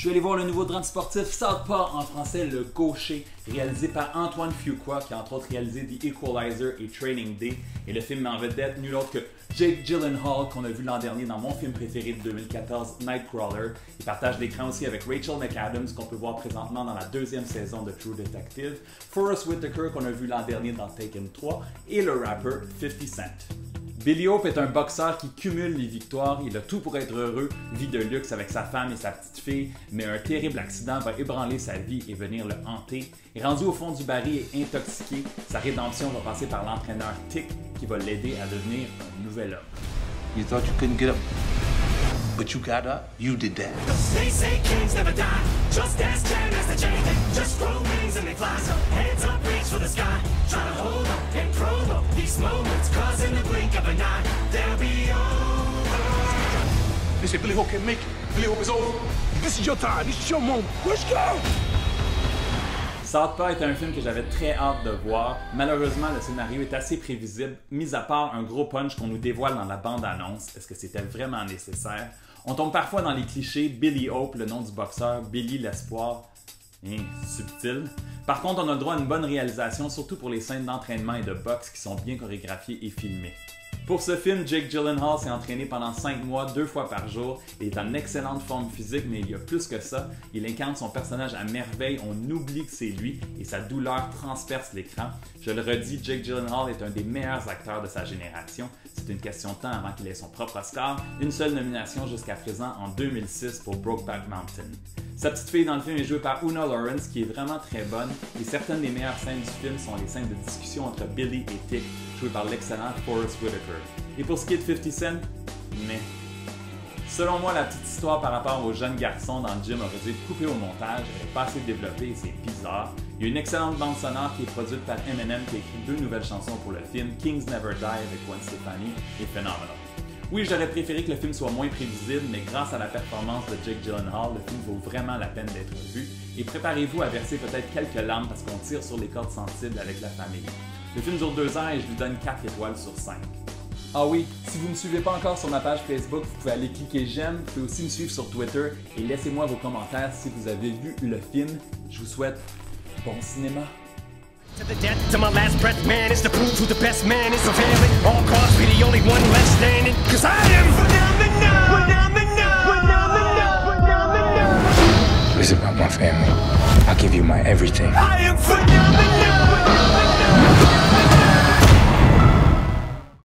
Je suis allé voir le nouveau drame sportif Southpaw, en français Le Gaucher, réalisé par Antoine Fuqua, qui a entre autres réalisé The Equalizer et Training Day. Et le film met en vedette nul autre que Jake Gyllenhaal, qu'on a vu l'an dernier dans mon film préféré de 2014, Nightcrawler. Il partage l'écran aussi avec Rachel McAdams, qu'on peut voir présentement dans la deuxième saison de True Detective, Forest Whitaker, qu'on a vu l'an dernier dans Taken 3, et le rappeur 50 Cent. Billy Hope est un boxeur qui cumule les victoires, il a tout pour être heureux, vie de luxe avec sa femme et sa petite fille, mais un terrible accident va ébranler sa vie et venir le hanter. Et rendu au fond du baril et intoxiqué, sa rédemption va passer par l'entraîneur Tick qui va l'aider à devenir un nouvel homme. You thought you couldn't get up, but you got up. You did that. They say kings never die. Just as ten as the Jade. Just grow wings and they fly. So hands up, reach for the sky. Try to hold up and provoke these moments, 'cause in the blink of an eye, they'll be over. They say Billy Hope can't make it. Billy Hope is over. This is your time. This is your moment. Let's go! Southpaw est un film que j'avais très hâte de voir. Malheureusement, le scénario est assez prévisible, mis à part un gros punch qu'on nous dévoile dans la bande-annonce. Est-ce que c'était vraiment nécessaire? On tombe parfois dans les clichés, Billy Hope, le nom du boxeur, Billy l'espoir, subtil. Par contre, on a le droit à une bonne réalisation, surtout pour les scènes d'entraînement et de boxe qui sont bien chorégraphiées et filmées. Pour ce film, Jake Gyllenhaal s'est entraîné pendant 5 mois, 2 fois par jour. Il est en excellente forme physique, mais il y a plus que ça. Il incarne son personnage à merveille, on oublie que c'est lui et sa douleur transperce l'écran. Je le redis, Jake Gyllenhaal est un des meilleurs acteurs de sa génération. C'est une question de temps avant qu'il ait son propre Oscar. Une seule nomination jusqu'à présent en 2006 pour Brokeback Mountain. Sa petite fille dans le film est jouée par Una Lawrence, qui est vraiment très bonne, et certaines des meilleures scènes du film sont les scènes de discussion entre Billy et Tick, jouées par l'excellent Forest Whitaker. Et pour ce qui est de 50 Cent, mais... Selon moi, la petite histoire par rapport au jeune garçon dans le gym aurait dû être coupée au montage, elle n'est pas assez développée et c'est bizarre. Il y a une excellente bande sonore qui est produite par Eminem qui a écrit 2 nouvelles chansons pour le film, Kings Never Die avec Gwen Stefani et Phenomenal. Oui, j'aurais préféré que le film soit moins prévisible, mais grâce à la performance de Jake Gyllenhaal, le film vaut vraiment la peine d'être vu. Et préparez-vous à verser peut-être quelques larmes parce qu'on tire sur les cordes sensibles avec la famille. Le film dure 2 heures et je lui donne 4 étoiles sur 5. Ah oui, si vous ne me suivez pas encore sur ma page Facebook, vous pouvez aller cliquer j'aime, vous pouvez aussi me suivre sur Twitter et laissez-moi vos commentaires si vous avez vu le film. Je vous souhaite bon cinéma. To the death, to my last breath, man, is to prove who the best man is. Prevailing all across